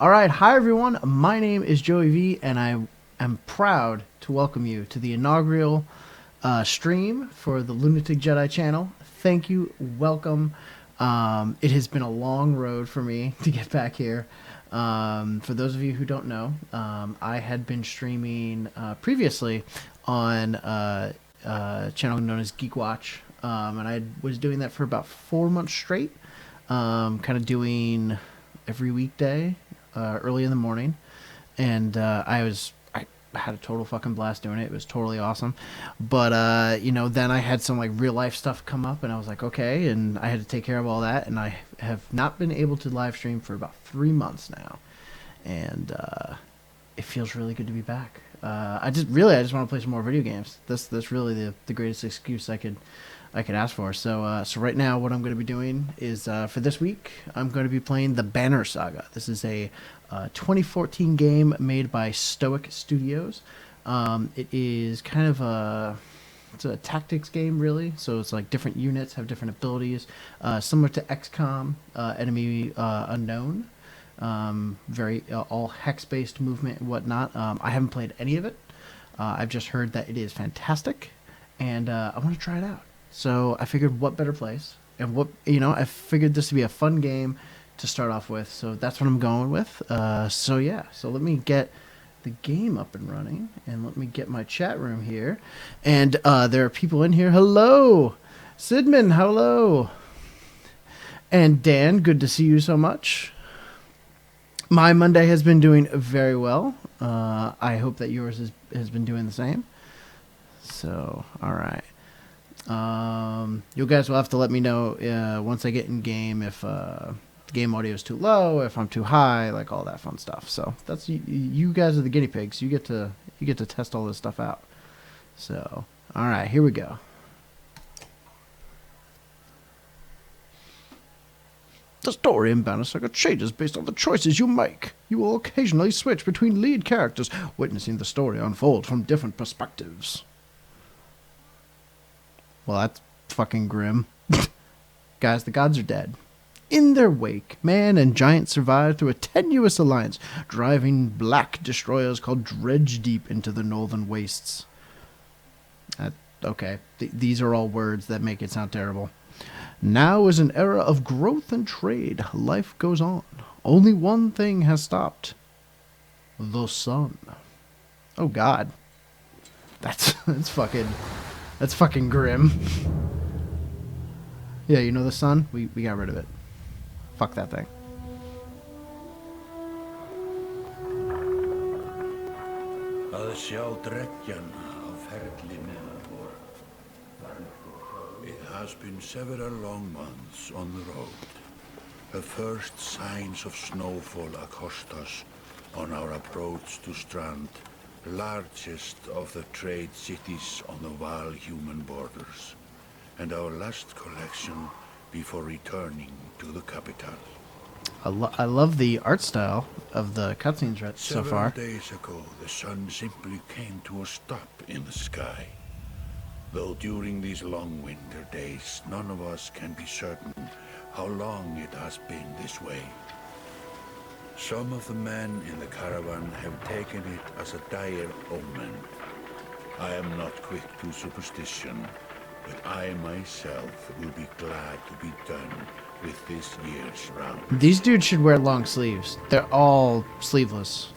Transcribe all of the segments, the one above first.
All right, hi everyone. My name is Joey V, and I am proud to welcome you to the inaugural stream for the Lunatic Jedi channel. Thank you, welcome. It has been a long road for me to get back here. For those of you who don't know, I had been streaming previously on a channel known as Geek Watch, and I was doing that for about 4 months straight, kind of doing every weekday. Early in the morning, and I had a total fucking blast doing it. It was totally awesome. But then I had some like real life stuff come up, and I was like, okay, and I had to take care of all that, and I have not been able to live stream for about 3 months now, and it feels really good to be back. I just want to play some more video games. That's really the greatest excuse I could ask for. So right now, what I'm going to be doing is for this week, I'm going to be playing the Banner Saga. This is a 2014 game made by Stoic Studios. It is kind of it's a tactics game, really. So it's like different units have different abilities, similar to XCOM, Enemy Unknown. Very all hex-based movement and whatnot. I haven't played any of it. I've just heard that it is fantastic, and I want to try it out. So I figured, what better place? And I figured this would be a fun game to start off with. So that's what I'm going with. So let me get the game up and running, and let me get my chat room here. And there are people in here. Hello, Sidman. Hello, and Dan. Good to see you so much. My Monday has been doing very well. I hope that yours has been doing the same. So all right. You guys will have to let me know once I get in game if the game audio is too low, if I'm too high, like all that fun stuff. So that's you guys are the guinea pigs. You get to test all this stuff out. So all right, here we go. The story in Banner Saga changes based on the choices you make. You will occasionally switch between lead characters, witnessing the story unfold from different perspectives. Well, that's fucking grim. Guys, the gods are dead. In their wake, man and giant survive through a tenuous alliance, driving black destroyers called Dredge deep into the northern wastes. Okay, these are all words that make it sound terrible. Now is an era of growth and trade. Life goes on. Only one thing has stopped. The sun. Oh, God. That's fucking grim. Yeah, you know the sun? We got rid of it. Fuck that thing. Að sjá Dredjan á ferlinu vor. It has been several long months on the road. The first signs of snowfall accost us on our approach to Strand, largest of the trade cities on the Val-human borders, and our last collection before returning to the capital. I love the art style of the cutscenes so far. Several days ago, the sun simply came to a stop in the sky. Though during these long winter days, none of us can be certain how long it has been this way. Some of the men in the caravan have taken it as a dire omen. I am not quick to superstition, but I myself will be glad to be done with this year's round. These dudes should wear long sleeves. They're all sleeveless.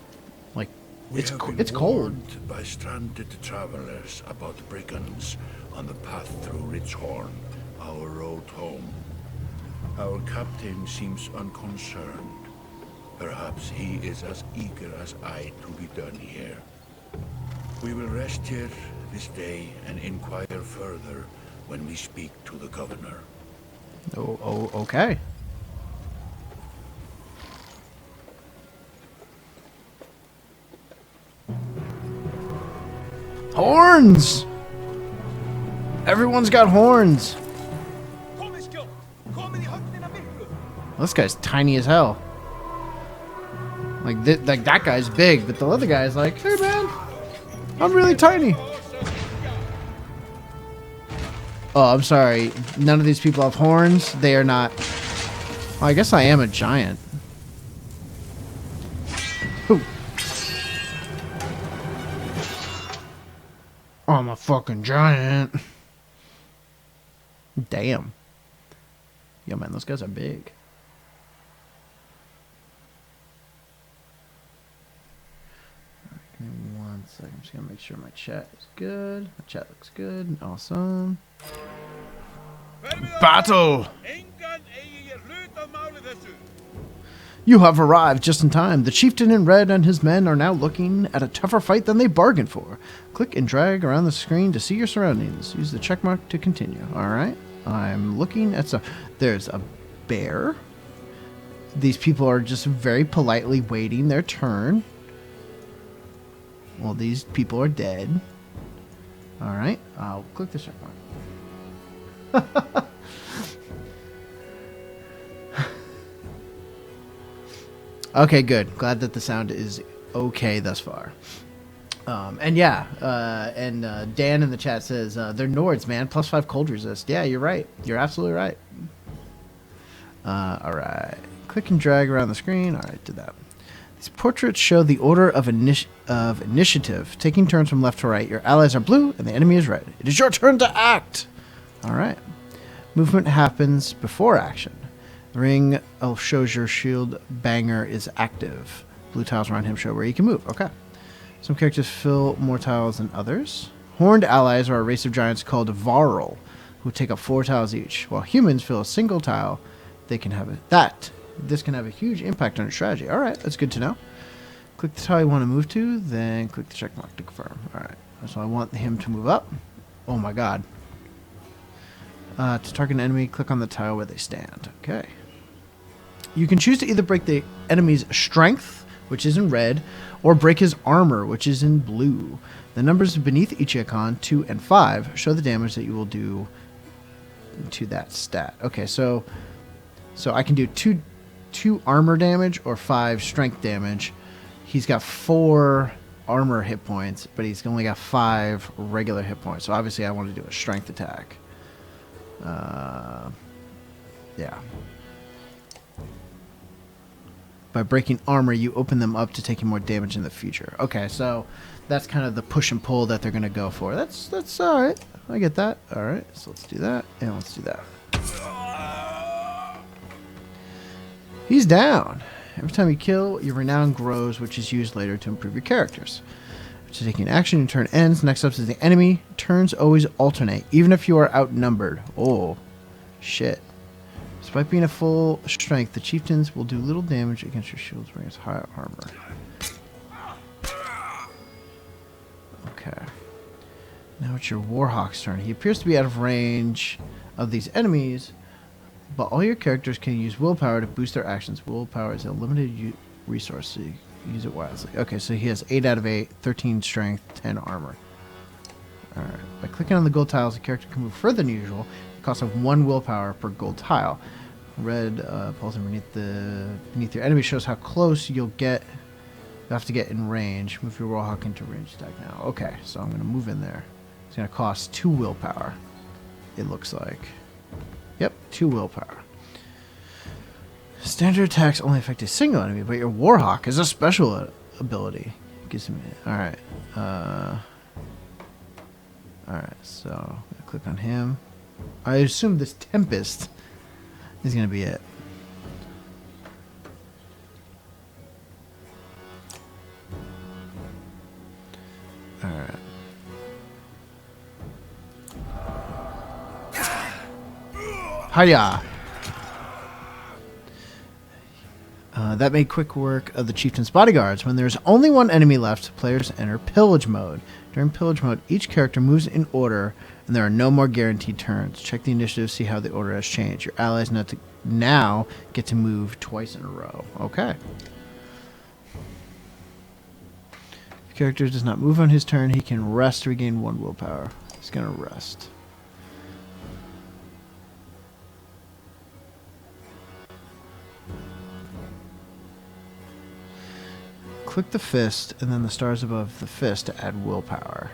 Like, it's cold. Warned by stranded travelers about brigands on the path through Ridgehorn, our road home. Our captain seems unconcerned. Perhaps he is as eager as I to be done here. We will rest here this day and inquire further when we speak to the governor. Oh, okay. Horns! Everyone's got horns. This guy's tiny as hell. Like that guy's big, but the other guy's like, hey man, I'm really tiny. Oh, I'm sorry. None of these people have horns. They are not. Well, I guess I am a giant. Who? I'm a fucking giant. Damn. Yo, man, those guys are big. Give me 1 second. I'm just going to make sure my chat is good. My chat looks good. Awesome. Battle! You have arrived just in time. The chieftain in red and his men are now looking at a tougher fight than they bargained for. Click and drag around the screen to see your surroundings. Use the check mark to continue. Alright. I'm looking at some... There's a bear. These people are just very politely waiting their turn. Well, these people are dead. Alright. I'll click the check mark. Okay, good. Glad that the sound is okay thus far. And yeah, Dan in the chat says, they're Nords, man. +5 cold resist. Yeah, you're right. You're absolutely right. Alright. Click and drag around the screen. Alright, did that. These portraits show the order of initiative. Taking turns from left to right. Your allies are blue and the enemy is red. It is your turn to act! Alright. Movement happens before action. The ring shows your shield banger is active. Blue tiles around him show where you can move. Okay. Some characters fill more tiles than others. Horned allies are a race of giants called Varl, who take up 4 tiles each. While humans fill a single tile, they can have this can have a huge impact on your strategy. Alright, that's good to know. Click the tile you want to move to, then click the check mark to confirm. Alright. So I want him to move up. Oh my god. To target an enemy, click on the tile where they stand. Okay. You can choose to either break the enemy's strength, which is in red, or break his armor, which is in blue. The numbers beneath each icon, 2 and 5, show the damage that you will do to that stat. Okay, so I can do 2 armor damage or 5 strength damage. He's got 4 armor hit points, but he's only got 5 regular hit points. So obviously I want to do a strength attack. Yeah. By breaking armor, you open them up to taking more damage in the future. Okay, so that's kind of the push and pull that they're going to go for. That's all right. I get that. All right, so let's do that, and let's do that. He's down. Every time you kill, your renown grows, which is used later to improve your characters. After taking action, your turn ends. Next up is the enemy. Turns always alternate, even if you are outnumbered. Oh, shit. Despite being a full strength, the chieftains will do little damage against your shields wearing high armor. Okay. Now it's your Warhawk's turn. He appears to be out of range of these enemies, but all your characters can use willpower to boost their actions. Willpower is a limited resource, so you use it wisely. Okay, so he has 8 out of 8, 13 strength, 10 armor. Alright. By clicking on the gold tiles, the character can move further than usual. It costs of 1 willpower per gold tile. Red pulsing beneath your enemy shows how close you'll get. You have to get in range. Move your Warhawk into range attack now. Okay, so I'm going to move in there. It's going to cost 2 willpower, it looks like. Yep, 2 willpower. Standard attacks only affect a single enemy, but your Warhawk is a special ability. Gives me. Alright. Alright, so I'm going to click on him. I assume this Tempest is going to be it. Alright. Hiya! That made quick work of the chieftain's bodyguards. When there's only one enemy left, players enter pillage mode. During pillage mode, each character moves in order, and there are no more guaranteed turns. Check the initiative, see how the order has changed. Your allies now get to move twice in a row. Okay. If the character does not move on his turn, he can rest to regain 1 willpower. He's going to rest. Click the fist and then the stars above the fist to add willpower.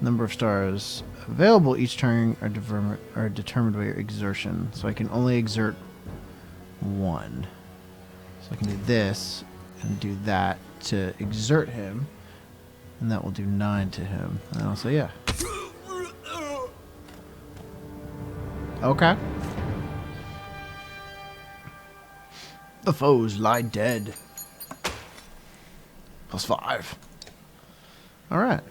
Number of stars available each turn are determined by your exertion. So I can only exert 1. So I can do this And do that to exert him. And that will do 9 to him. And I'll say, yeah. Okay. The foes lie dead. +5. Alright.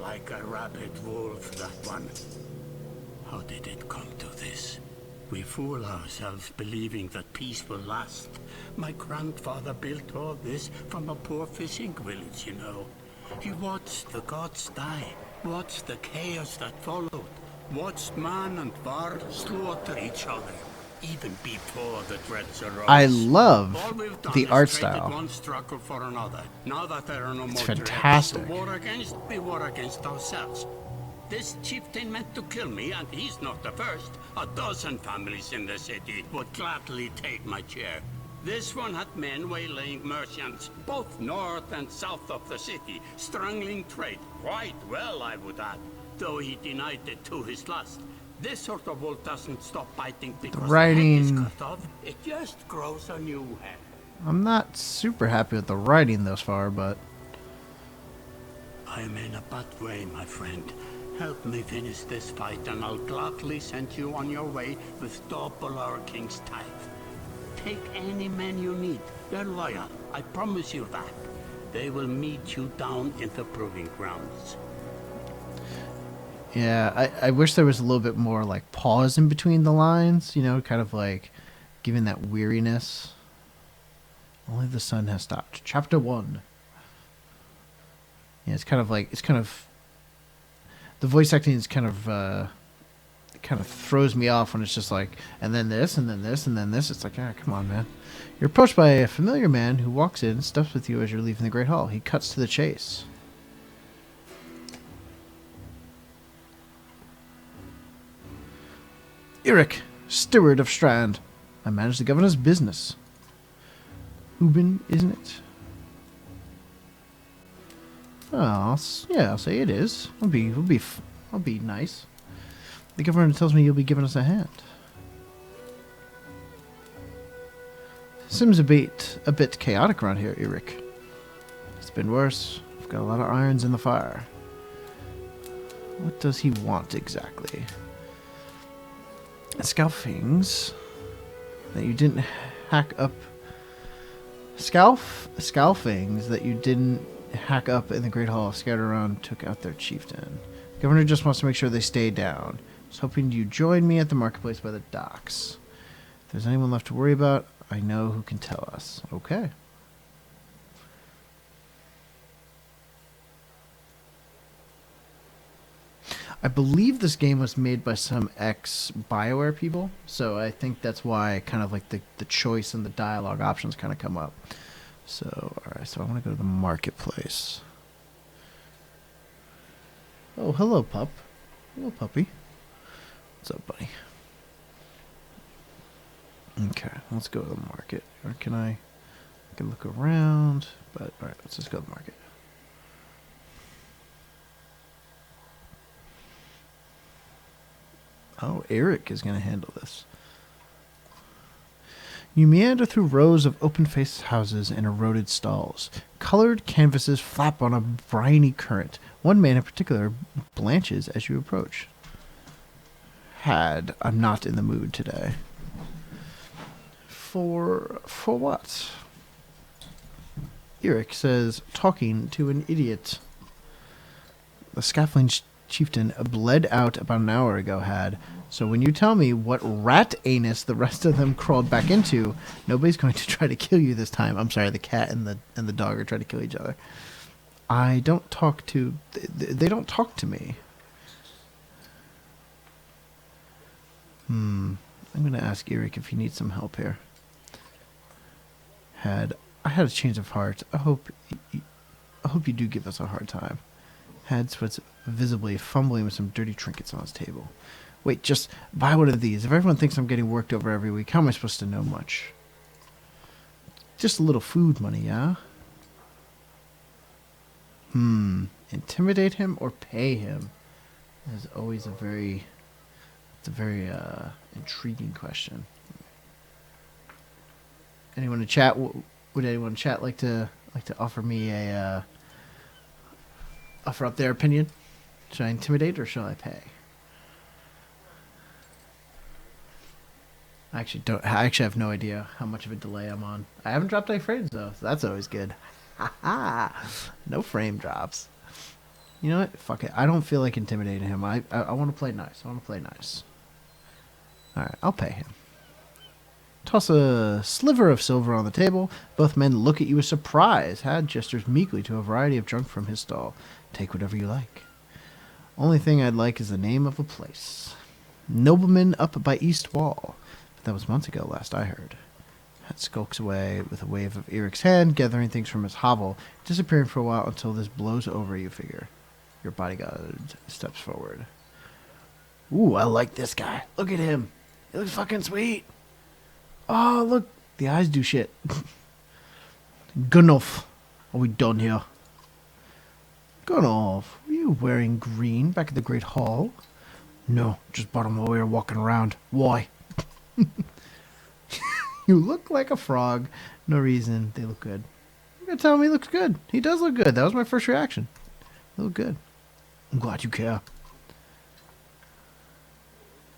Like a rabid wolf, that one. How did it come to this? We fool ourselves believing that peace will last. My grandfather built all this from a poor fishing village, you know. He watched the gods die, watched the chaos that followed, watched man and var slaughter each other, even before the Dredges arose. I love All we've done the is art traded style. one struggle for another. Now that there are no more fantastic. Dredges to war against, we war against ourselves. This chieftain meant to kill me, and he's not the first. A dozen families in the city would gladly take my chair. This one had men waylaying merchants, both north and south of the city, strangling trade. Quite well, I would add, though he denied it to his last. This sort of wolf doesn't stop biting because the head is cut off. It just grows a new head. I'm not super happy with the writing thus far, but... I'm in a bad way, my friend. Help me finish this fight, and I'll gladly send you on your way with double our king's tithe. Take any men you need. They're loyal. I promise you that. They will meet you down in the proving grounds. Yeah, I wish there was a little bit more, like, pause in between the lines, you know, kind of, like, giving that weariness. Only the sun has stopped. Chapter 1. Yeah, it's kind of like, the voice acting is kind of throws me off when it's just like, and then this, and then this, and then this. It's like, ah, come on, man. You're approached by a familiar man who walks in and steps with you as you're leaving the Great Hall. He cuts to the chase. Eric, steward of Strand. I manage the governor's business. Ubin, isn't it? Oh, yeah, I'll say it is. I'll be nice. The governor tells me you'll be giving us a hand. Seems a bit chaotic around here, Eric. It's been worse. I've got a lot of irons in the fire. What does he want exactly? Scalfings that you didn't hack up. Scalfings that you didn't hack up in the Great Hall scattered around took out their chieftain. The governor just wants to make sure they stay down. I was hoping you'd join me at the marketplace by the docks. If there's anyone left to worry about, I know who can tell us. Okay. I believe this game was made by some ex-BioWare people, so I think that's why kind of like the choice and the dialogue options kind of come up. So, alright, so I want to go to the marketplace. Oh, hello, pup. Hello, puppy. What's up, buddy? Okay, let's go to the market. Or can I can look around, but alright, let's just go to the market. Oh, Eric is going to handle this. You meander through rows of open-faced houses and eroded stalls. Colored canvases flap on a briny current. One man in particular blanches as you approach. I'm not in the mood today. For what? Eric says, talking to an idiot. The scaffolding chieftain bled out about an hour ago, so when you tell me what rat anus the rest of them crawled back into, nobody's going to try to kill you this time. I'm sorry, the cat and the dog are trying to kill each other. They don't talk to me. I'm going to ask Eric if he needs some help here. I had a change of heart. I hope you do give us a hard time. Was visibly fumbling with some dirty trinkets on his table. Wait, just buy one of these. If everyone thinks I'm getting worked over every week, how am I supposed to know much? Just a little food money, yeah? Intimidate him or pay him? That is always a very intriguing question. Anyone in chat, what would anyone in chat like to offer me a offer up their opinion? Should I intimidate or shall I pay? I actually have no idea how much of a delay I'm on. I haven't dropped any frames though, so that's always good. No frame drops. You know what? Fuck it. I don't feel like intimidating him. I want to play nice. I want to play nice. Alright, I'll pay him. Toss a sliver of silver on the table. Both men look at you with surprise. Had gestures meekly to a variety of junk from his stall. Take whatever you like. Only thing I'd like is the name of a place. Nobleman up by East Wall. But that was months ago, last I heard. Hat skulks away with a wave of Eric's hand, gathering things from his hovel, disappearing for a while until this blows over, you figure. Your bodyguard steps forward. Ooh, I like this guy. Look at him. He looks fucking sweet. Oh, look. The eyes do shit. Gunolf. Are we done here? Gunolf, were you wearing green back at the Great Hall? No, just bought them while we were walking around. Why? You look like a frog. No reason. They look good. You're going to tell me he looks good. He does look good. That was my first reaction. They look good. I'm glad you care.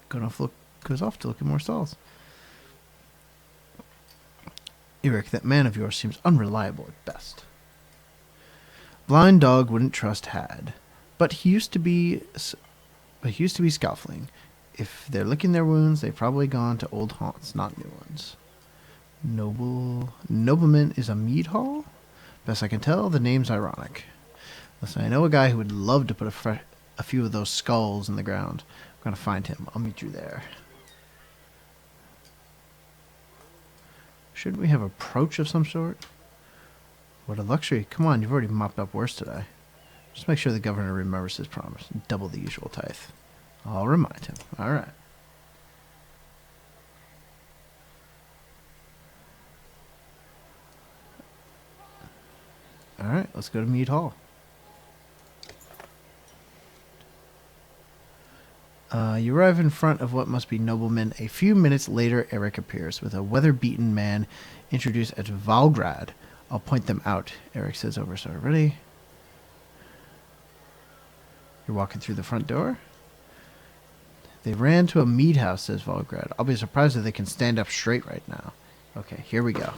Goes off to look at more stalls. Eric, that man of yours seems unreliable at best. Blind dog wouldn't trust Had, but he used to be Scalfling. If they're licking their wounds, they've probably gone to old haunts, not new ones. Nobleman is a mead hall? Best I can tell, the name's ironic. Listen, I know a guy who would love to put a few of those skulls in the ground. I'm going to find him. I'll meet you there. Shouldn't we have approach of some sort? What a luxury. Come on, you've already mopped up worse today. Just make sure the governor remembers his promise. Double the usual tithe. I'll remind him. All right. All right, let's go to Mead Hall. You arrive in front of what must be noblemen. A few minutes later, Eric appears with a weather-beaten man introduced as Valgrad. I'll point them out, Eric says over so ready. You're walking through the front door? They ran to a mead house, says Valgrad. I'll be surprised if they can stand up straight right now. Okay, here we go.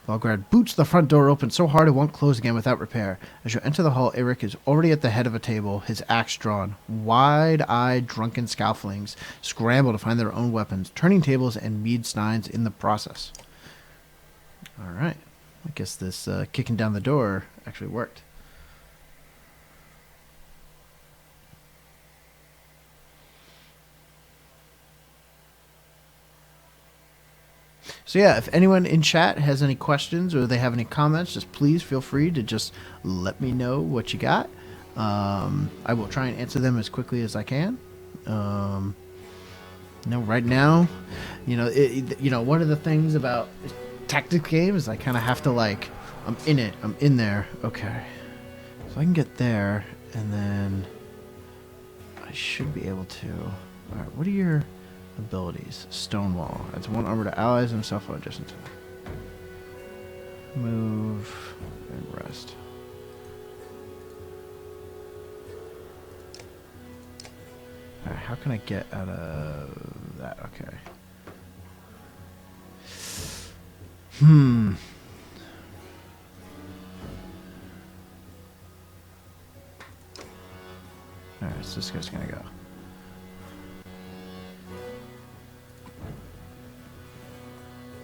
Valgrad boots the front door open so hard it won't close again without repair. As you enter the hall, Eric is already at the head of a table, his axe drawn. Wide-eyed, drunken scalflings scramble to find their own weapons, turning tables and mead steins in the process. All right. I guess this kicking down the door actually worked. So yeah, if anyone in chat has any questions or they have any comments, just please feel free to just let me know what you got. I will try and answer them as quickly as I can. Right now, one of the things about tactics games, I kind of have to I'm in it. I'm in there. Okay. So I can get there, and then I should be able to. All right, what are your abilities? Stonewall. Adds 1 armor to allies and self adjacent. Move and rest. Alright, how can I get out of that? Okay. Alright, so this guy's gonna go.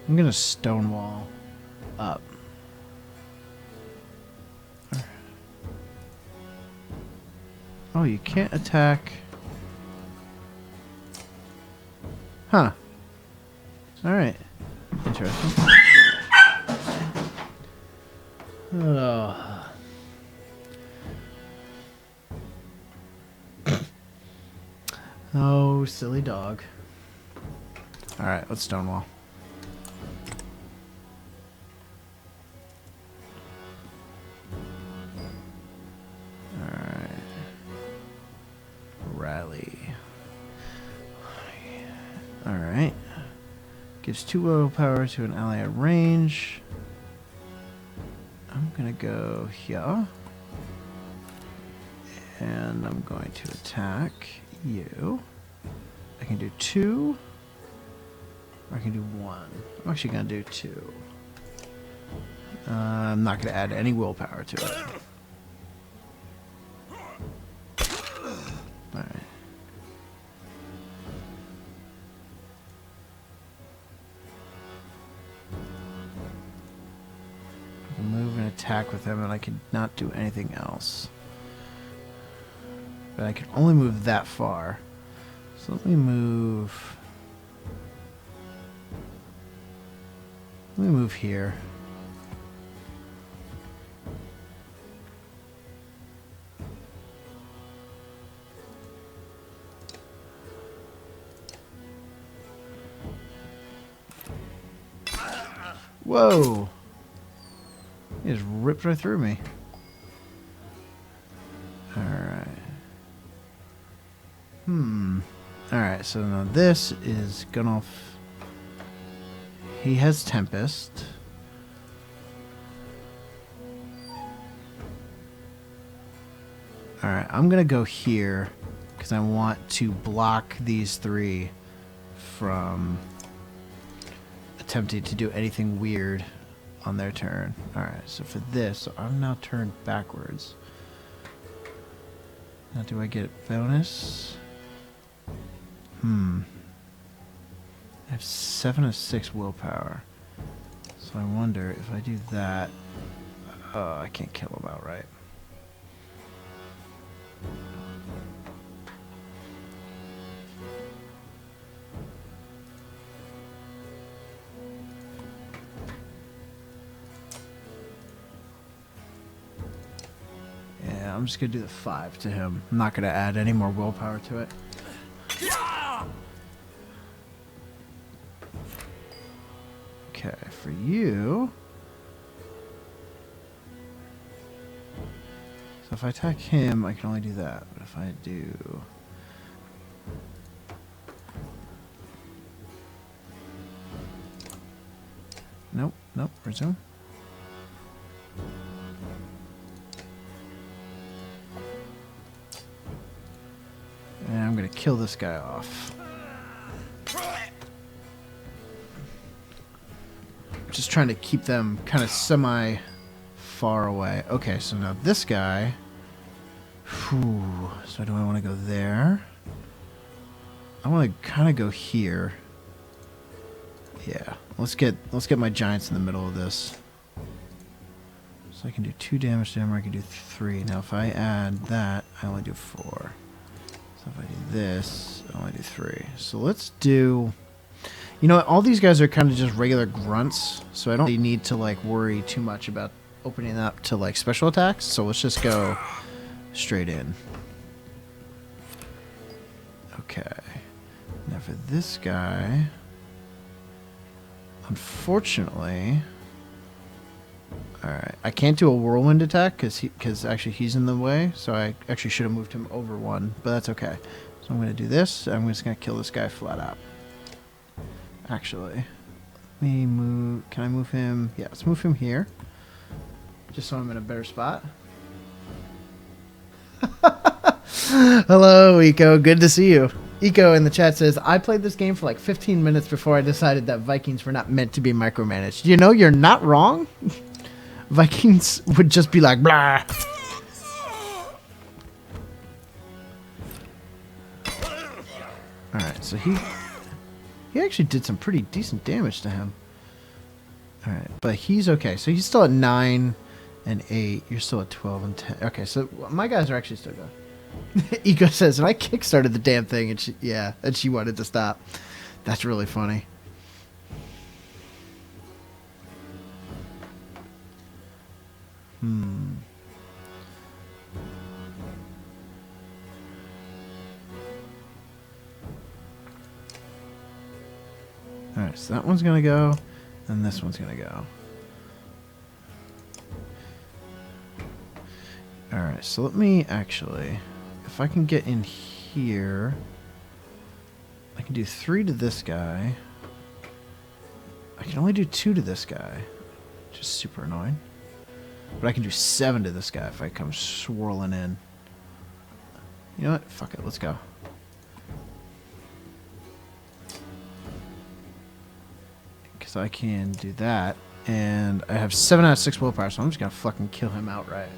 I'm gonna stonewall up. Oh, you can't attack. Huh. Alright. Interesting. Oh. Oh, silly dog. Alright, let's stonewall. Alright. Rally. Alright. Gives 2 willpower to an ally at range. I'm gonna go here. And I'm going to attack you. I can do 2. Or I can do 1. I'm actually gonna do 2. I'm not gonna add any willpower to it. Alright. I can move and attack with him, and I can not do anything else. But I can only move that far. So let me move... Let me move here. Whoa! He just ripped right through me. Alright. Alright, so now this is Gunnulf. He has Tempest. Alright, I'm gonna go here because I want to block these 3 from attempting to do anything weird on their turn. Alright, so for this, I'm now turned backwards. Now do I get bonus? I have 7 of 6 willpower. So I wonder if I do that... I can't kill him outright. Yeah, I'm just going to do the 5 to him. I'm not going to add any more willpower to it. Okay, for you... So if I attack him, I can only do that. But if I do... Nope, nope, resume. And I'm going to kill this guy off. Just trying to keep them kind of semi far away. Okay, so now this guy. Whew, so do I want to go there? I want to kind of go here. Yeah, let's get my giants in the middle of this. So I can do 2 damage to him, or I can do 3. Now if I add that, I only do 4. So if I do this, I only do 3. So let's do... You know what, all these guys are kind of just regular grunts, so I don't really need to like worry too much about opening up to like special attacks, so let's just go straight in. Okay. Now for this guy, unfortunately, alright, I can't do a whirlwind attack because actually he's in the way, so I actually should have moved him over 1, but that's okay. So I'm going to do this, I'm just going to kill this guy flat out. Actually, let me move. Can I move him? Yeah, let's move him here. Just so I'm in a better spot. Hello, Eco. Good to see you. Eco in the chat says, I played this game for like 15 minutes before I decided that Vikings were not meant to be micromanaged. You know, you're not wrong. Vikings would just be like, blah. Alright, so he actually did some pretty decent damage to him. Alright, but he's okay. So he's still at 9 and 8. You're still at 12 and 10. Okay, so my guys are actually still good. Eco says, and I kickstarted the damn thing, and she wanted to stop. That's really funny. Alright, so that one's gonna go, and this one's gonna go. Alright, so let me actually, if I can get in here, I can do 3 to this guy, I can only do 2 to this guy. Just super annoying. But I can do 7 to this guy if I come swirling in. You know what? Fuck it. Let's go. Because I can do that. And I have 7 out of 6 willpower, so I'm just going to fucking kill him outright.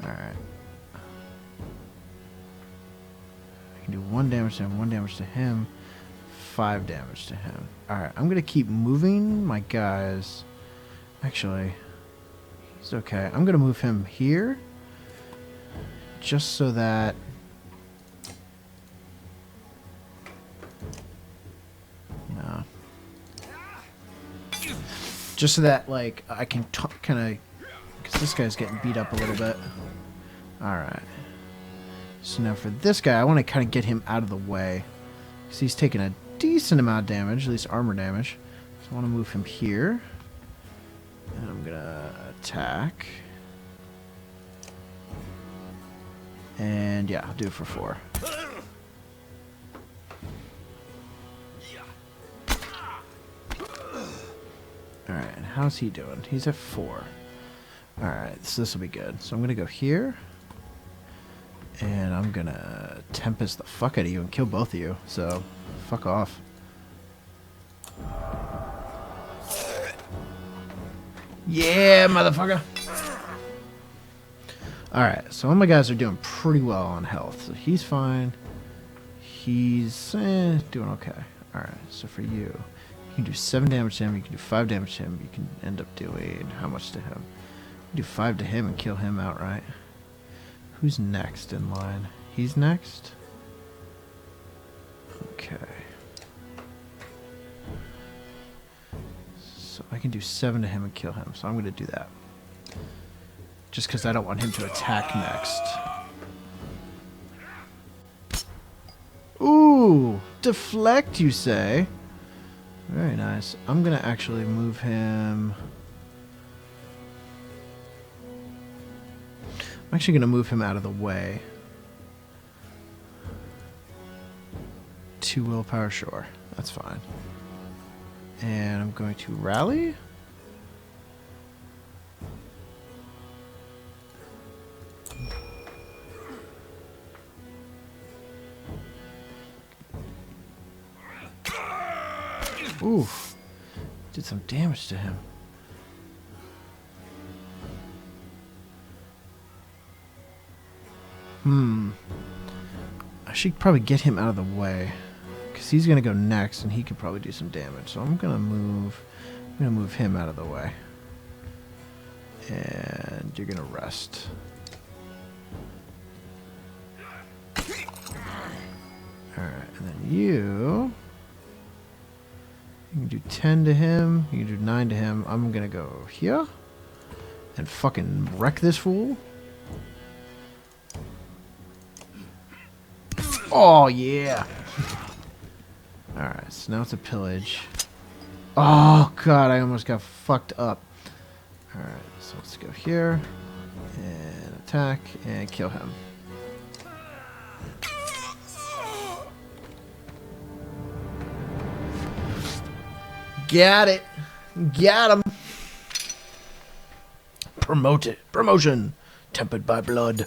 Alright. I can do 1 damage to him, 1 damage to him, 5 damage to him. Alright, I'm going to keep moving my guys. Actually, he's okay. I'm going to move him here. Just so that... No. Just so that, like, I can kind of... Because this guy's getting beat up a little bit. Alright. So now for this guy, I want to kind of get him out of the way. Because he's taking a decent amount of damage, at least armor damage. So I want to move him here. And I'm going to attack. And yeah, I'll do it for 4. Alright, and how's he doing? He's at 4. Alright, so this will be good. So I'm going to go here. And I'm going to Tempest the fuck out of you and kill both of you. So, fuck off. Yeah, motherfucker! Alright, so all my guys are doing pretty well on health. So he's fine. He's doing okay. Alright, so for you can do 7 damage to him, you can do 5 damage to him, you can end up doing how much to him? You can do 5 to him and kill him outright. Who's next in line? He's next? Okay. So I can do 7 to him and kill him, so I'm going to do that. Just because I don't want him to attack next. Ooh! Deflect, you say? Very nice. I'm going to actually move him... I'm actually going to move him out of the way. 2 willpower, sure. That's fine. And I'm going to rally. Oof. Did some damage to him. I should probably get him out of the way. Because he's going to go next and he could probably do some damage. So I'm going to move him out of the way. And you're going to rest. Alright, and then you can do 10 to him. You can do 9 to him. I'm going to go here. And fucking wreck this fool. Oh, yeah. Alright, so now it's a pillage. Oh, God, I almost got fucked up. Alright, so let's go here. And attack and kill him. Got it. Got him. Promoted. Promotion. Tempered by blood.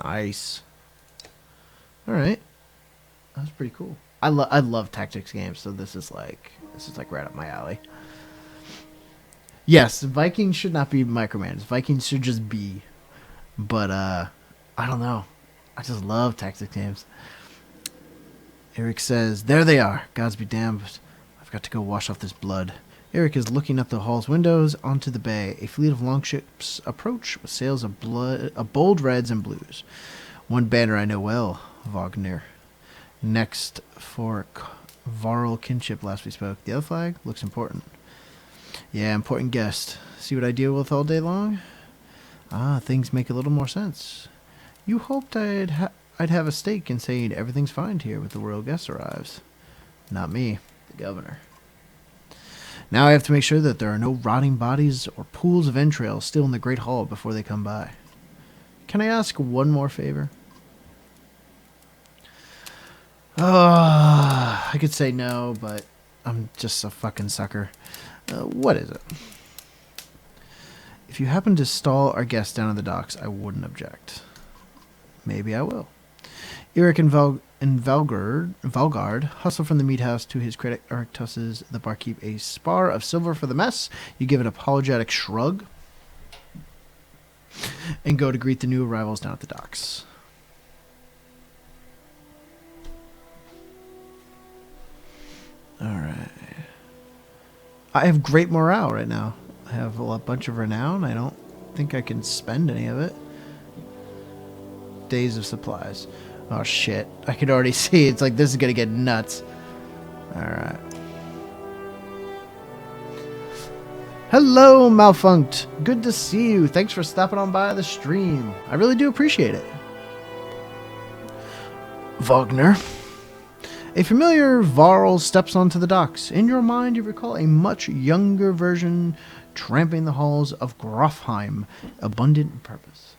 Nice. Alright. That's pretty cool. I love tactics games, so this is like right up my alley. Yes, Vikings should not be micromanaged. Vikings should just be. But I don't know. I just love tactics games. Eric says, "There they are. Gods be damned. I've got to go wash off this blood." Eric is looking up the hall's windows onto the bay. A fleet of longships approach with sails of bold reds and blues. One banner I know well, Wagner. Next for Varl kinship last we spoke. The other flag looks important. Yeah, important guest. See what I deal with all day long? Ah, things make a little more sense. You hoped I'd have a stake in saying everything's fine here when the royal guest arrives. Not me, the governor. Now I have to make sure that there are no rotting bodies or pools of entrails still in the Great Hall before they come by. Can I ask one more favor? I could say no, but I'm just a fucking sucker. What is it? If you happen to stall our guests down at the docks, I wouldn't object. Maybe I will. Eric and Valgard hustle from the meat house to his critic Eric tosses the barkeep a spar of silver for the mess. You give an apologetic shrug and go to greet the new arrivals down at the docks. Alright. I have great morale right now. I have a bunch of renown. I don't think I can spend any of it. Days of supplies. Oh shit. I can already see it's like this is gonna get nuts. Alright. Hello, Malfunct. Good to see you. Thanks for stopping on by the stream. I really do appreciate it. Wagner. A familiar Varl steps onto the docks. In your mind, you recall a much younger version tramping the halls of Grofheim, abundant in purpose.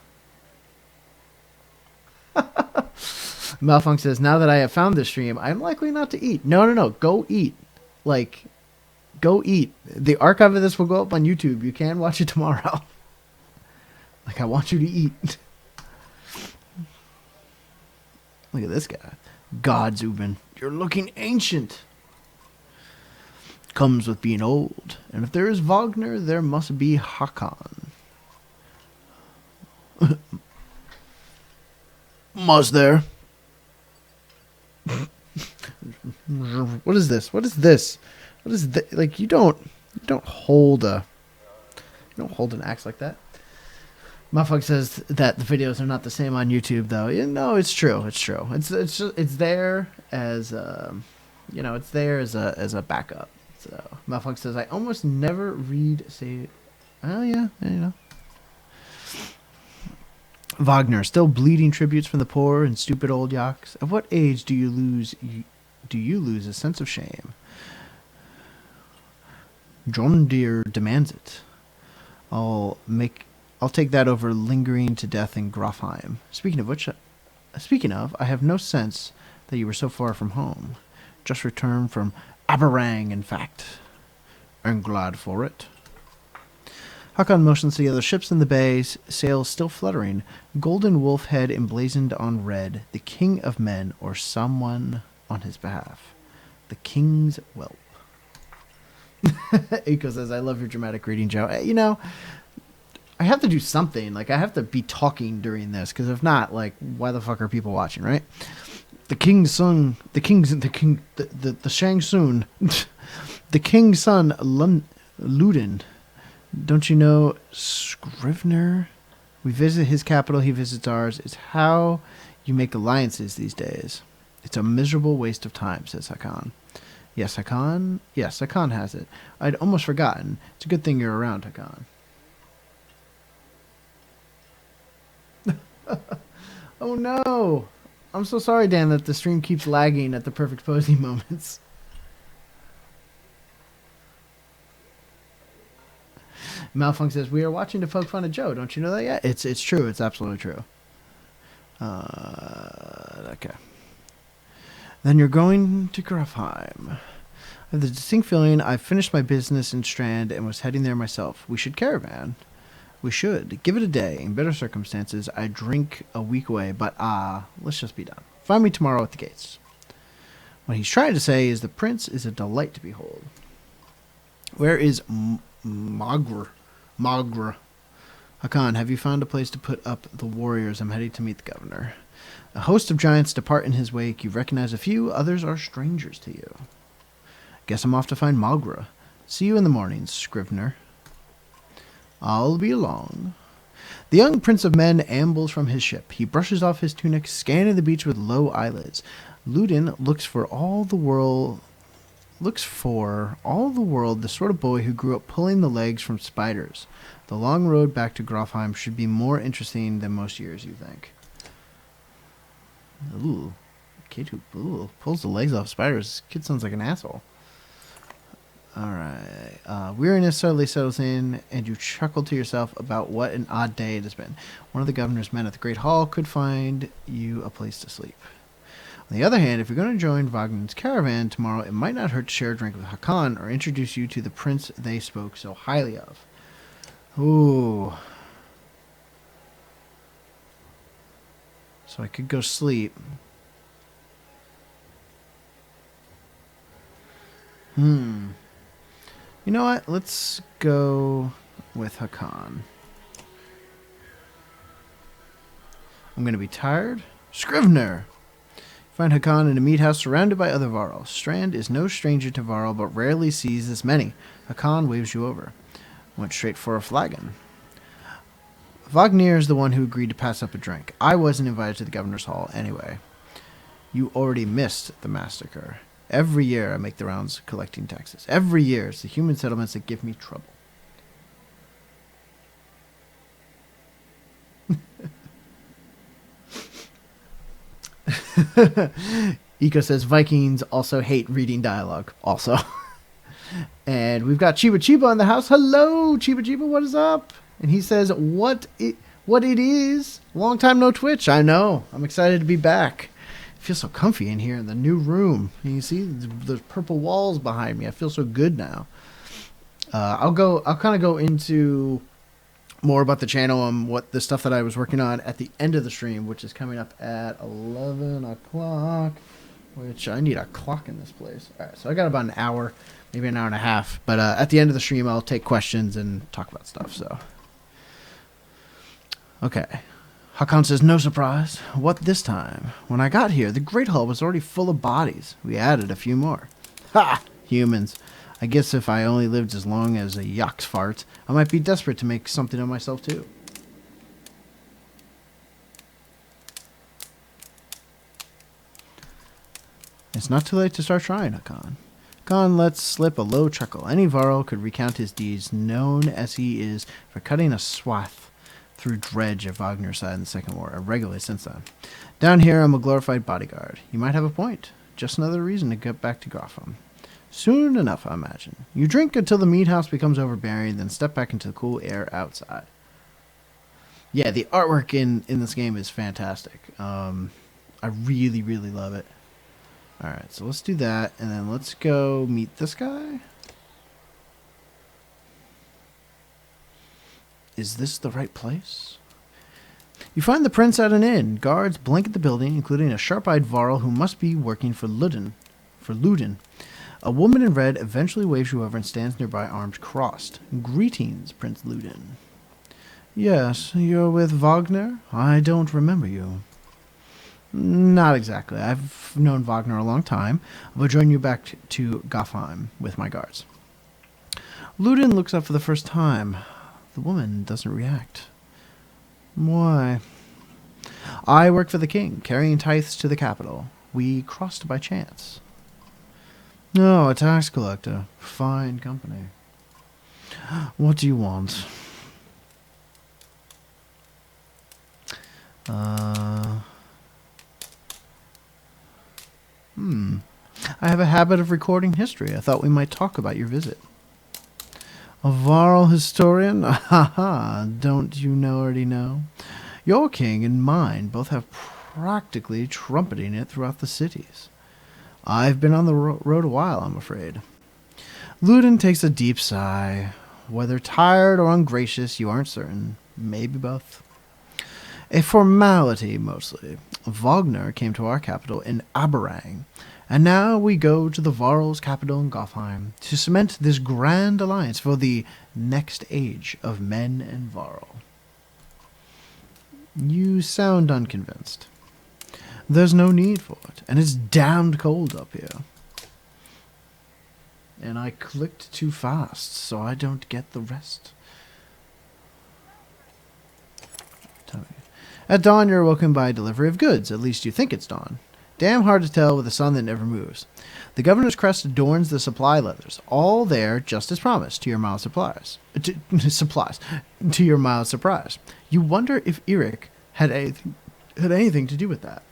Malfunct says, now that I have found this stream, I'm likely not to eat. No. Go eat. Like, go eat. The archive of this will go up on YouTube. You can watch it tomorrow. Like, I want you to eat. Look at this guy. God, Zubin. You're looking ancient. Comes with being old. And if there is Wagner, there must be Hakan. Must there? What is this? What is this? What is this? Like, you don't hold an axe like that. Motherfucker says that the videos are not the same on YouTube, though. No, it's true. It's true. It's there as it's there as a backup. So Motherfucker says I almost never read say. Oh yeah, Wagner, still bleeding tributes from the poor and stupid old yaks. At what age do you lose a sense of shame? John Deere demands it. I'll take that over lingering to death in Grofheim. Speaking of, I have no sense that you were so far from home. Just returned from Aberrang, in fact. I'm glad for it. Hakan motions to the other ships in the bay, sails still fluttering. Golden wolf head emblazoned on red. The king of men, or someone on his behalf. The king's whelp. Eiko says, I love your dramatic reading, Joe. I have to do something. Like, I have to be talking during this, because if not, like, why the fuck are people watching, right? The king's son, the Shang Tsung, the king's son, Luden. Don't you know Scrivener? We visit his capital, he visits ours. It's how you make alliances these days. It's a miserable waste of time, says Hakan. Yes, Hakan? Yes, Hakan has it. I'd almost forgotten. It's a good thing you're around, Hakan. Oh no! I'm so sorry, Dan, that the stream keeps lagging at the perfect posing moments. Malfunct says, we are watching to poke fun at Joe. Don't you know that yet? It's true. It's absolutely true. Okay. Then you're going to Grofheim. I have the distinct feeling I've finished my business in Strand and was heading there myself. We should caravan. We should. Give it a day. In better circumstances, I'd drink a week away, but let's just be done. Find me tomorrow at the gates. What he's trying to say is the prince is a delight to behold. Where is Magra? Hakan, have you found a place to put up the warriors? I'm heading to meet the governor. A host of giants depart in his wake. You recognize a few, others are strangers to you. Guess I'm off to find Magra. See you in the morning, Scrivener. I'll be along. The young prince of men ambles from his ship. He brushes off his tunic, scanning the beach with low eyelids. Luden looks for all the world the sort of boy who grew up pulling the legs from spiders. The long road back to Grofheim should be more interesting than most years, you think. Ooh. Kid who pulls the legs off spiders. This kid sounds like an asshole. All right. Weariness suddenly settles in, and you chuckle to yourself about what an odd day it has been. One of the governor's men at the Great Hall could find you a place to sleep. On the other hand, if you're going to join Wagner's caravan tomorrow, it might not hurt to share a drink with Hakan or introduce you to the prince they spoke so highly of. Ooh. So I could go sleep. You know what? Let's go with Hakan. I'm going to be tired. Scrivener! Find Hakan in a meat house surrounded by other Varl. Strand is no stranger to Varl, but rarely sees this many. Hakan waves you over. Went straight for a flagon. Wagner is the one who agreed to pass up a drink. I wasn't invited to the governor's hall anyway. You already missed the massacre. Every year I make the rounds collecting taxes. Every year it's the human settlements that give me trouble. Eco says Vikings also hate reading dialogue. Also. And we've got Chiba Chiba in the house. Hello, Chiba Chiba, what is up? And he says, what it is? Long time no Twitch. I know. I'm excited to be back. I feel so comfy in here in the new room. You see those purple walls behind me. I feel so good now. I'll kind of go into more about the channel and what the stuff that I was working on at the end of the stream, which is coming up at 11 o'clock, which I need a clock in this place. All right, so I got about an hour, maybe an hour and a half. But at the end of the stream, I'll take questions and talk about stuff. So, okay. Hakan says, no surprise. What this time? When I got here, the Great Hall was already full of bodies. We added a few more. Ha! Humans. I guess if I only lived as long as a Yaks fart, I might be desperate to make something of myself too. It's not too late to start trying, Hakan. Hakan lets slip a low chuckle. Any Varl could recount his deeds, known as he is for cutting a swath through Dredge at Wagner's side in the Second War, regularly since then. Down here, I'm a glorified bodyguard. You might have a point. Just another reason to get back to Gotham. Soon enough, I imagine. You drink until the meat house becomes overbearing, then step back into the cool air outside. Yeah, the artwork in this game is fantastic. I really, really love it. Alright, so let's do that, and then let's go meet this guy. Is this the right place? You find the prince at an inn. Guards blanket the building, including a sharp-eyed Varl who must be working for Ludin. A woman in red eventually waves you over and stands nearby, arms crossed. Greetings, Prince Ludin. Yes, you're with Wagner? I don't remember you. Not exactly. I've known Wagner a long time. I'll join you back to Gotham with my guards. Ludin looks up for the first time. The woman doesn't react. Why? I work for the king, carrying tithes to the capital. We crossed by chance. No, a tax collector. Fine company. What do you want? I have a habit of recording history. I thought we might talk about your visit. A Varl historian? Haha, don't you already know? Your king and mine both have practically trumpeting it throughout the cities. I've been on the road a while, I'm afraid. Ludin takes a deep sigh. Whether tired or ungracious, you aren't certain. Maybe both. A formality, mostly. Wagner came to our capital in Aberrang, and now we go to the Varl's capital in Gothheim to cement this grand alliance for the next age of men and Varl. You sound unconvinced. There's no need for it, and it's damned cold up here. And I clicked too fast, so I don't get the rest. At dawn, you're awoken by a delivery of goods. At least you think it's dawn. Damn hard to tell with a sun that never moves. The governor's crest adorns the supply leathers. All there, just as promised, to your mild supplies. To your mild surprise. You wonder if Eric had anything to do with that.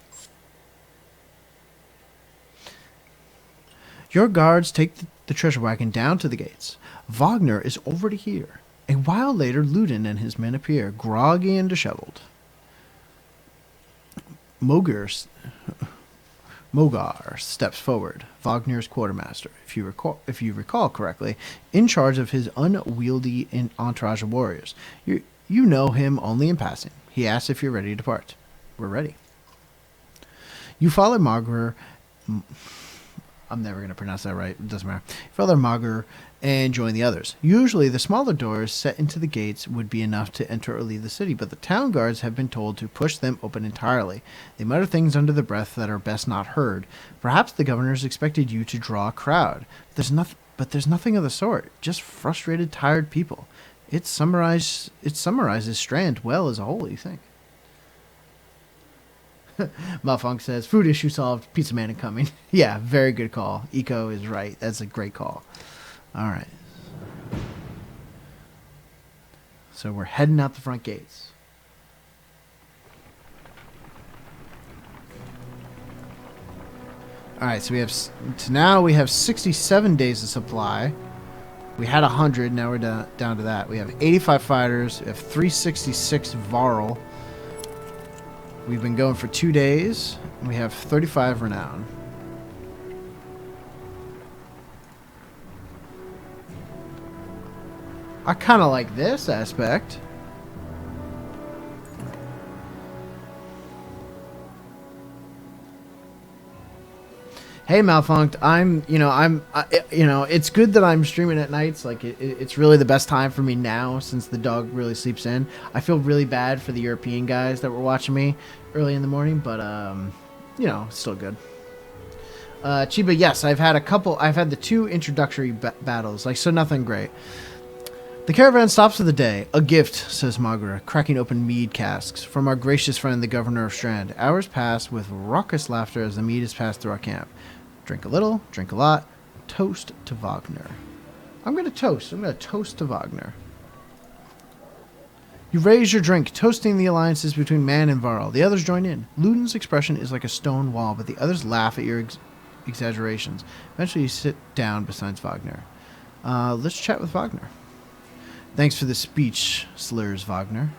Your guards take the treasure wagon down to the gates. Wagner is already here. A while later, Ludin and his men appear, groggy and disheveled. Mogar steps forward, Wagner's quartermaster, if you recall correctly, in charge of his unwieldy entourage of warriors. You know him only in passing. He asks if you're ready to depart. We're ready. You follow Mogar. I'm never going to pronounce that right. It doesn't matter. You follow Mogar and join the others. Usually, the smaller doors set into the gates would be enough to enter or leave the city, but the town guards have been told to push them open entirely. They mutter things under their breath that are best not heard. Perhaps the governors expected you to draw a crowd. There's nothing of the sort. Just frustrated, tired people. It summarizes Strand well as a whole, you think? Malfunk says, food issue solved, pizza man incoming. Yeah, very good call. Eco is right. That's a great call. All right. So we're heading out the front gates. All right, so now we have 67 days of supply. We had 100, now we're down to that. We have 85 fighters, we have 366 Varl. We've been going for 2 days. We have 35 renown. I kind of like this aspect. Hey, Malfunct, it's good that I'm streaming at nights. Like, it's really the best time for me now since the dog really sleeps in. I feel really bad for the European guys that were watching me early in the morning, but, it's still good. Chiba, yes, I've had the 2 introductory battles, so nothing great. The caravan stops for the day. A gift, says Magra, cracking open mead casks, from our gracious friend the governor of Strand. Hours pass with raucous laughter as the mead is passed through our camp. Drink a little, drink a lot. Toast to Wagner. I'm going to toast to Wagner. You raise your drink, toasting the alliances between Man and Varl. The others join in. Ludin's expression is like a stone wall, but the others laugh at your exaggerations. Eventually you sit down beside Wagner. Let's chat with Wagner. Thanks for the speech, slurs Wagner.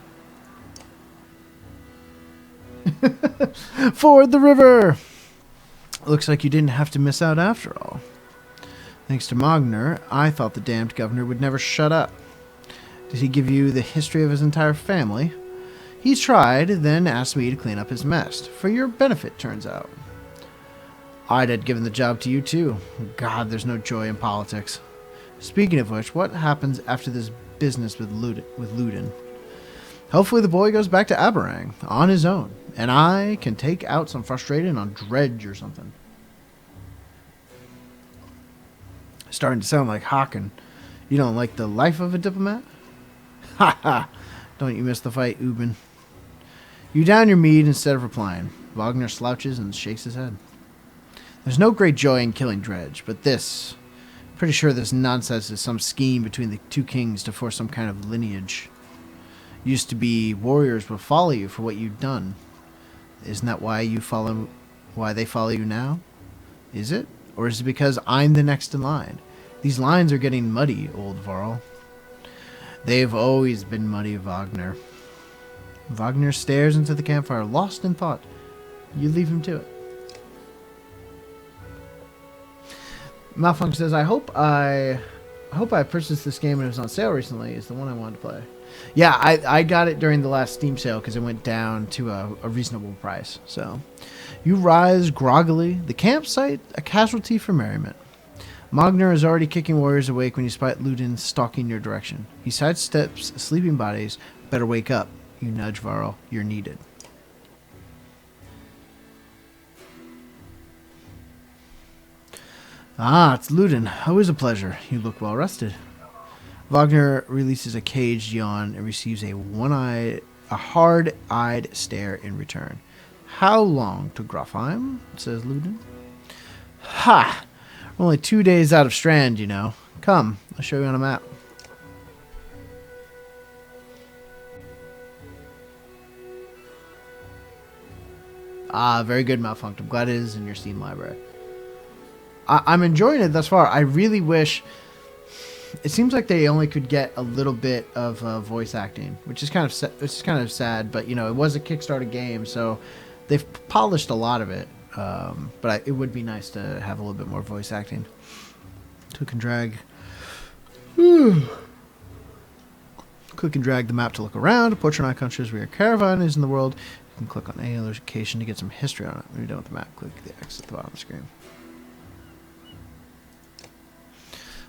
Ford the river! Looks like you didn't have to miss out after all. Thanks to Wagner, I thought the damned governor would never shut up. Did he give you the history of his entire family? He tried, then asked me to clean up his mess. For your benefit, turns out. I'd had given the job to you, too. God, there's no joy in politics. Speaking of which, what happens after this business with Ludin? Hopefully the boy goes back to Aberrang on his own, and I can take out some frustration on Dredge or something. Starting to sound like Haken. You don't like the life of a diplomat? Ha ha! Don't you miss the fight, Ubin. You down your mead instead of replying. Wagner slouches and shakes his head. There's no great joy in killing Dredge, but this... Pretty sure this nonsense is some scheme between the 2 kings to force some kind of lineage. Used to be warriors will follow you for what you've done. Isn't that why they follow you now? Is it? Or is it because I'm the next in line? These lines are getting muddy, old Varl. They've always been muddy, Wagner. Wagner stares into the campfire, lost in thought. You leave him to it. Malfunk says, I hope I purchased this game and it was on sale recently. It's the one I wanted to play. Yeah, I got it during the last Steam sale because it went down to a reasonable price. So, you rise groggily. The campsite, a casualty for merriment. Magner is already kicking warriors awake when you spot Ludin stalking your direction. He sidesteps sleeping bodies. Better wake up. You nudge Varl. You're needed. Ah, it's Ludin. Always a pleasure. You look well rested. Wagner releases a caged yawn and receives a hard-eyed stare in return. How long to Grafheim? Says Ludin. Ha! We're only 2 days out of Strand, you know. Come, I'll show you on a map. Ah, very good, Malfunct. I'm glad it is in your Steam library. I'm enjoying it thus far. I really wish. It seems like they only could get a little bit of voice acting, which is kind of sad. But it was a Kickstarter game, so they've polished a lot of it. But it would be nice to have a little bit more voice acting. Click and drag. Click and drag the map to look around. A portrait icon shows where your caravan is in the world. You can click on any location to get some history on it. When you're done with the map, click the X at the bottom of the screen.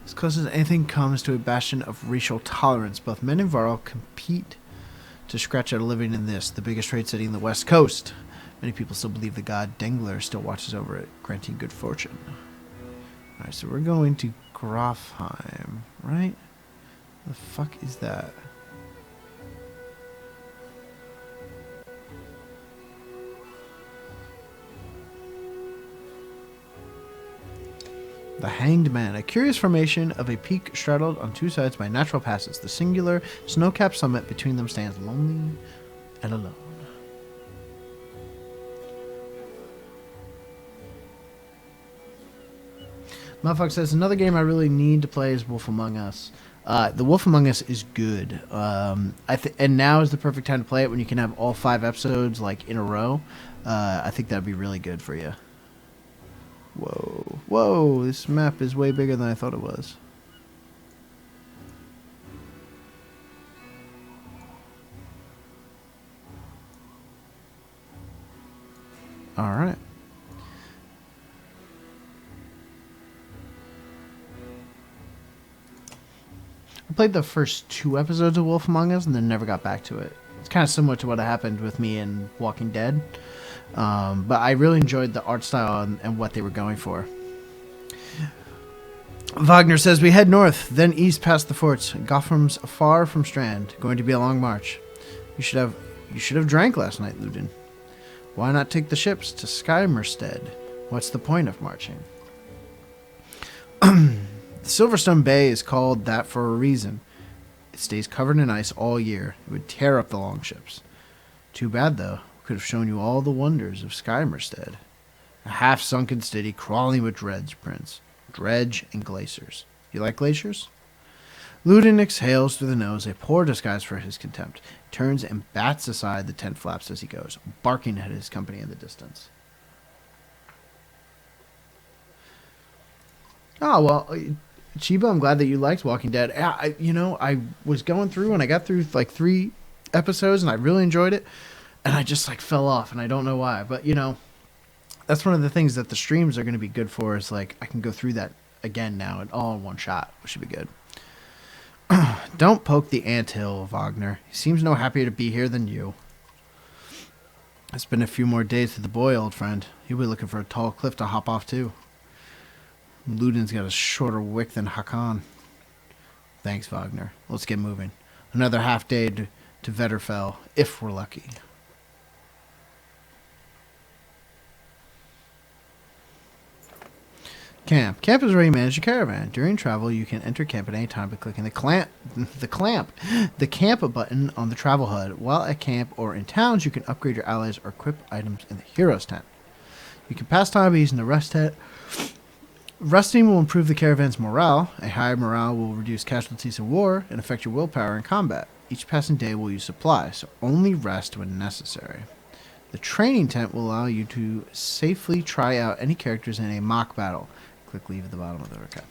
As close as anything comes to a bastion of racial tolerance, both men and Varl compete to scratch out a living in this, the biggest trade city in the West Coast. Many people still believe the god Dengler still watches over it, granting good fortune. Alright, so we're going to Grofheim, right? The fuck is that? The Hanged Man, a curious formation of a peak straddled on two sides by natural passes. The singular snow-capped summit between them stands lonely and alone. Motherfucker says, another game I really need to play is Wolf Among Us. The Wolf Among Us is good. And now is the perfect time to play it when you can have all 5 episodes like in a row. I think that'd be really good for you. Whoa. Whoa, this map is way bigger than I thought it was. Alright. I played the first 2 episodes of Wolf Among Us and then never got back to it. It's kind of similar to what happened with me in Walking Dead. But I really enjoyed the art style and what they were going for. Wagner says, we head north, then east past the forts. Gotham's far from Strand. Going to be a long march. You should have drank last night, Ludin. Why not take the ships to Skymerstead? What's the point of marching? Silverstone Bay is called that for a reason. It stays covered in ice all year. It would tear up the longships. Too bad, though. We could have shown you all the wonders of Skymerstead. A half-sunken city crawling with dredge and glaciers. You like glaciers? Ludin exhales through the nose, a poor disguise for his contempt. He turns and bats aside the tent flaps as he goes, barking at his company in the distance. Oh, well, Chiba, I'm glad that you liked Walking Dead. I was going through and I got through like 3 episodes and I really enjoyed it. And I just like fell off and I don't know why. But, that's one of the things that the streams are going to be good for is like I can go through that again now and all in one shot, which should be good. Don't poke the anthill, Wagner. He seems no happier to be here than you. It's been a few more days with the boy, old friend. He'll be looking for a tall cliff to hop off to. Ludin's got a shorter wick than Hakan. Thanks, Wagner. Let's get moving. Another half day to Vetterfell, if we're lucky. Camp. Camp is where you manage a caravan. During travel, you can enter camp at any time by clicking the camp button on the travel HUD. While at camp or in towns, you can upgrade your allies or equip items in the hero's tent. You can pass time by using the rest tent. Resting will improve the caravan's morale. A higher morale will reduce casualties in war and affect your willpower in combat. Each passing day will use supplies, so only rest when necessary. The training tent will allow you to safely try out any characters in a mock battle. Click leave at the bottom of the recap.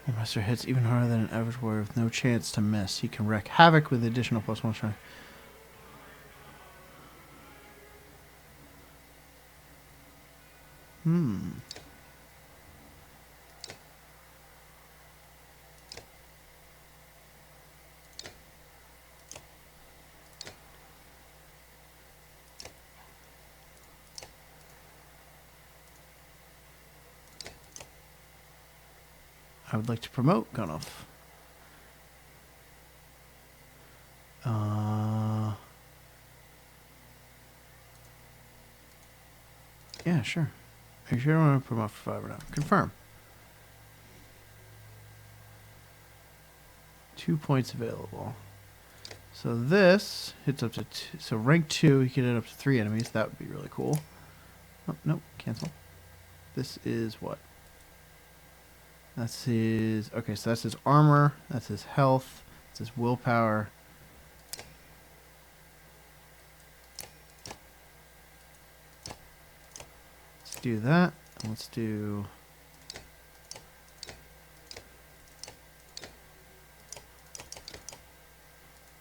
Master hits even harder than an average warrior with no chance to miss. He can wreak havoc with additional +1 strength. I would like to promote Gunoff. Yeah, sure. Are you sure I don't want to put him up for 5 or not? Confirm. 2 points available. So this hits up to so rank 2, he can hit up to 3 enemies. That would be really cool. Oh, nope, cancel. This is what? That's his, okay, so that's his armor, that's his health, that's his willpower. Let's do that. Let's do...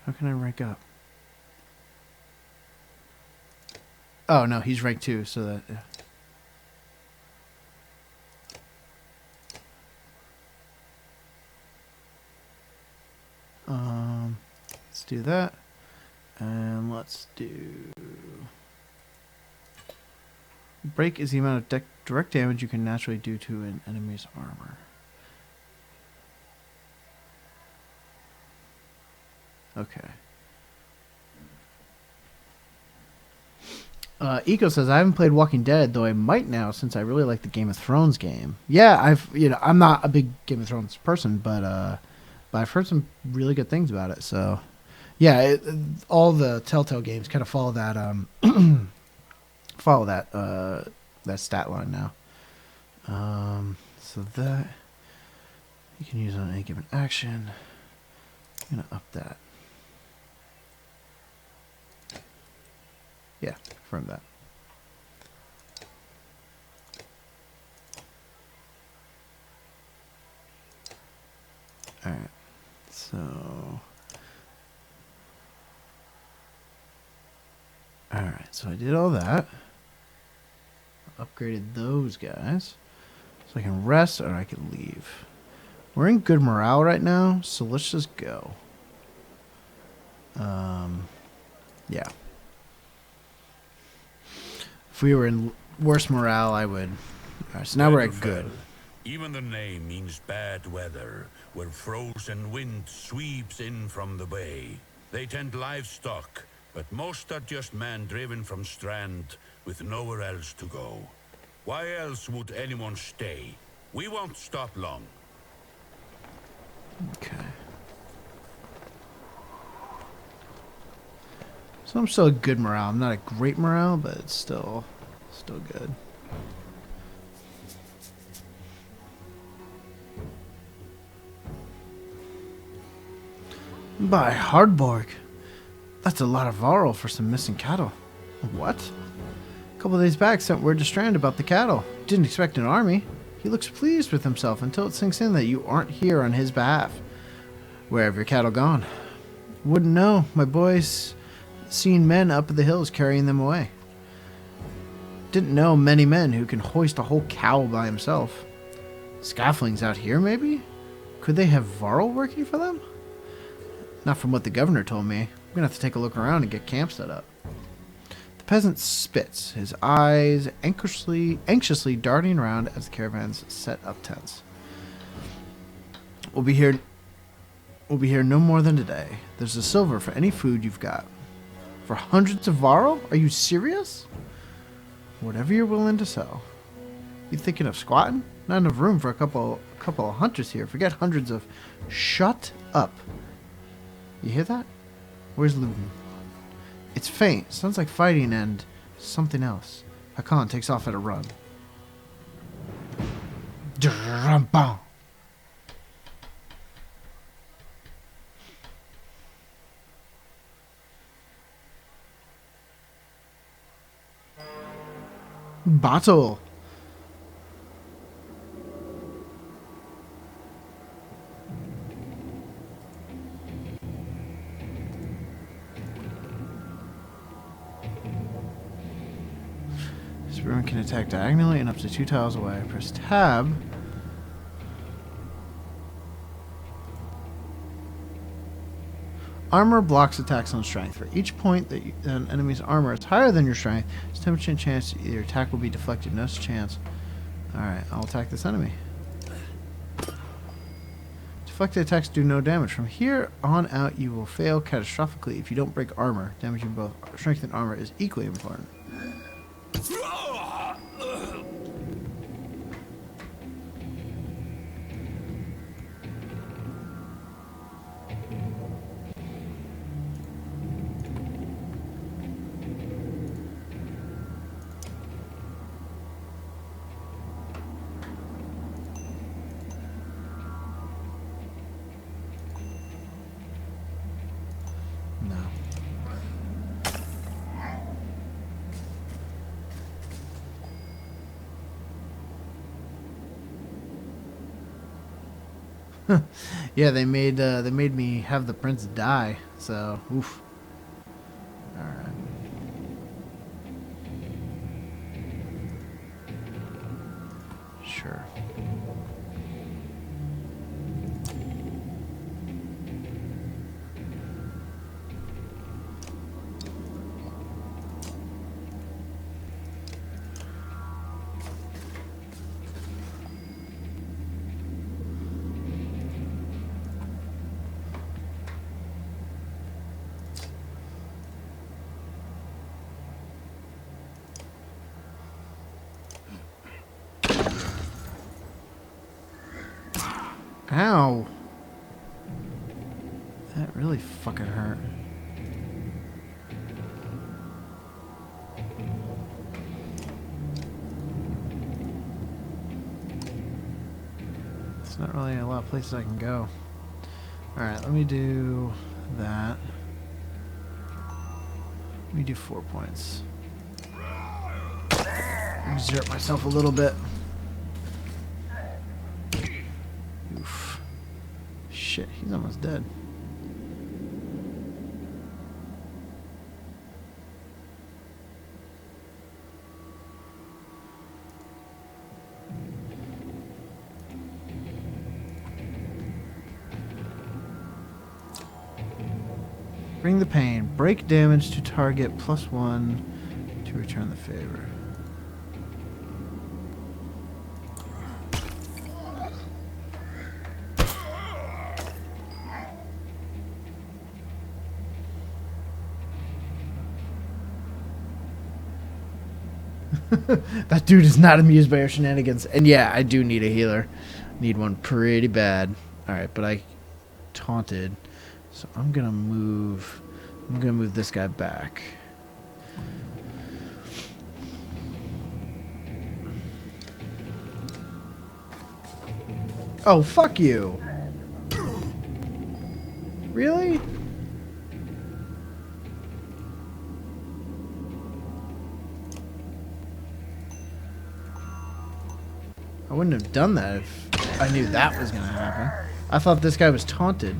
How can I rank up? Oh, no, he's rank 2, so that... Yeah. Let's do that. And let's do... Break is the amount of direct damage you can naturally do to an enemy's armor. Okay. Eco says, I haven't played Walking Dead, though I might now since I really like the Game of Thrones game. Yeah, I'm not a big Game of Thrones person, but I've heard some really good things about it. So, yeah, all the Telltale games kind of follow that that stat line now. So that you can use on any given action. I'm gonna up that. Yeah, confirm that. All right, so all right, so I did all that. Upgraded those guys, so I can rest or I can leave. We're in good morale right now, so let's just go. Yeah. If we were in worse morale, I would. All right, so now we're at good. Even the name means bad weather, where frozen wind sweeps in from the bay. They tend livestock, but most are just men driven from Strand with nowhere else to go. Why else would anyone stay? We won't stop long. Okay. So I'm still a good morale. I'm not a great morale, but it's still good. By Hardborg. That's a lot of Varl for some missing cattle. What? A couple of days back sent word to Strand about the cattle. Didn't expect an army. He looks pleased with himself until it sinks in that you aren't here on his behalf. Where have your cattle gone? Wouldn't know. My boys seen men up at the hills carrying them away. Didn't know many men who can hoist a whole cow by himself. Scaffoldings out here, maybe? Could they have Varl working for them? Not from what the governor told me. I'm gonna have to take a look around and get camp set up. The peasant spits, his eyes anxiously darting around as the caravans set up tents. We'll be here no more than today. There's a silver for any food you've got. For hundreds of Varl? Are you serious? Whatever you're willing to sell. You thinking of squatting? Not enough room for a couple of hunters here. Forget hundreds of... Shut up. You hear that? Where's Luton? It's faint. Sounds like fighting and something else. Hakan takes off at a run. Drum-bam. Battle. Spearman can attack diagonally and up to 2 tiles away. Press tab. Armor blocks attacks on strength. For each point that an enemy's armor is higher than your strength, there's 10% chance your attack will be deflected. No chance. Alright, I'll attack this enemy. Deflected attacks do no damage. From here on out, you will fail catastrophically if you don't break armor. Damaging both strength and armor is equally important. Yeah, they made me have the prince die. So, oof. All right. Sure. Ow. That really fucking hurt. There's not really a lot of places I can go. Alright, let me do that. Let me do 4 points. Exert myself a little bit. Oof. Shit, he's almost dead. Bring the pain. Break damage to target +1 to return the favor. That dude is not amused by your shenanigans. And yeah, I do need a healer. Need one pretty bad. Alright, but I taunted. So I'm gonna move this guy back. Oh, fuck you. Really? I wouldn't have done that if I knew that was gonna happen. I thought this guy was taunted.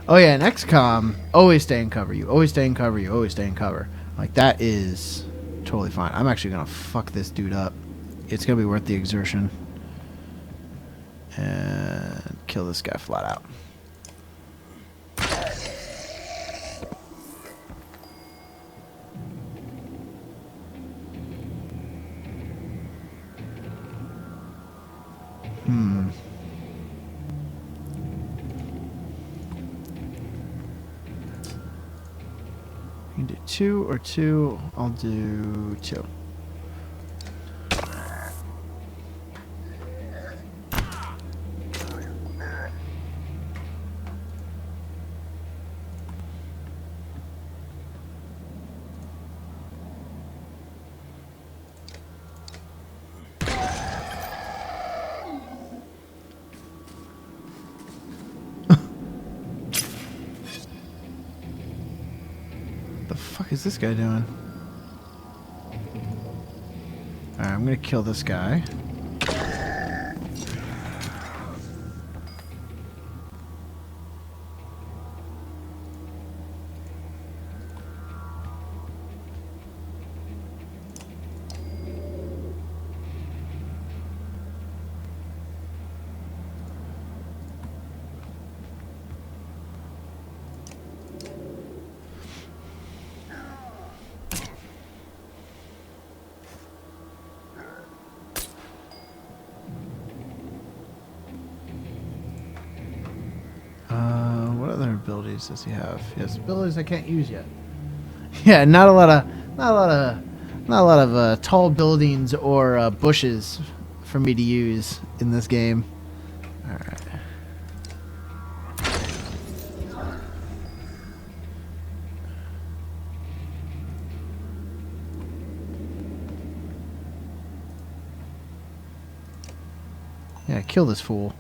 Oh yeah, in XCOM, always stay in cover. You always stay in cover. You always stay in cover. Like, that is totally fine. I'm actually gonna fuck this dude up. It's gonna be worth the exertion. And kill this guy flat out. You can do 2 or 2. I'll do 2. The fuck is this guy doing? Alright, I'm gonna kill this guy. What other abilities does he have? He has abilities I can't use yet. Yeah, not a lot of Not a lot of tall buildings or bushes for me to use in this game. Alright. Yeah, kill this fool.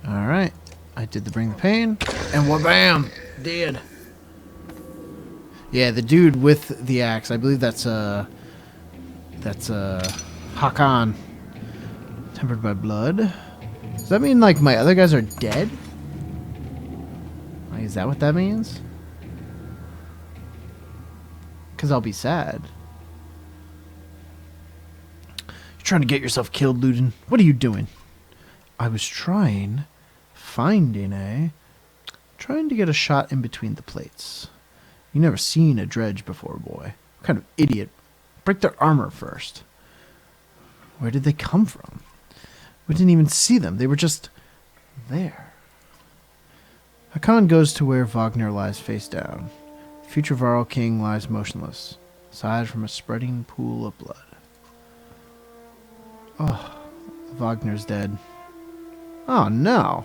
Alright. I did the bring the pain. And wha-bam! Dead. Yeah, the dude with the axe. I believe that's Hakan. Tempered by blood. Does that mean like my other guys are dead? Like, is that what that means? Because I'll be sad. You're trying to get yourself killed, Ludin. What are you doing? I was trying to get a shot in between the plates. You never seen a dredge before, boy. What kind of idiot? Break their armor first. Where did they come from? We didn't even see them. They were just there. Hakan goes to where Wagner lies face down. The future Varl king lies motionless, aside from a spreading pool of blood. Oh, Wagner's dead. Oh no.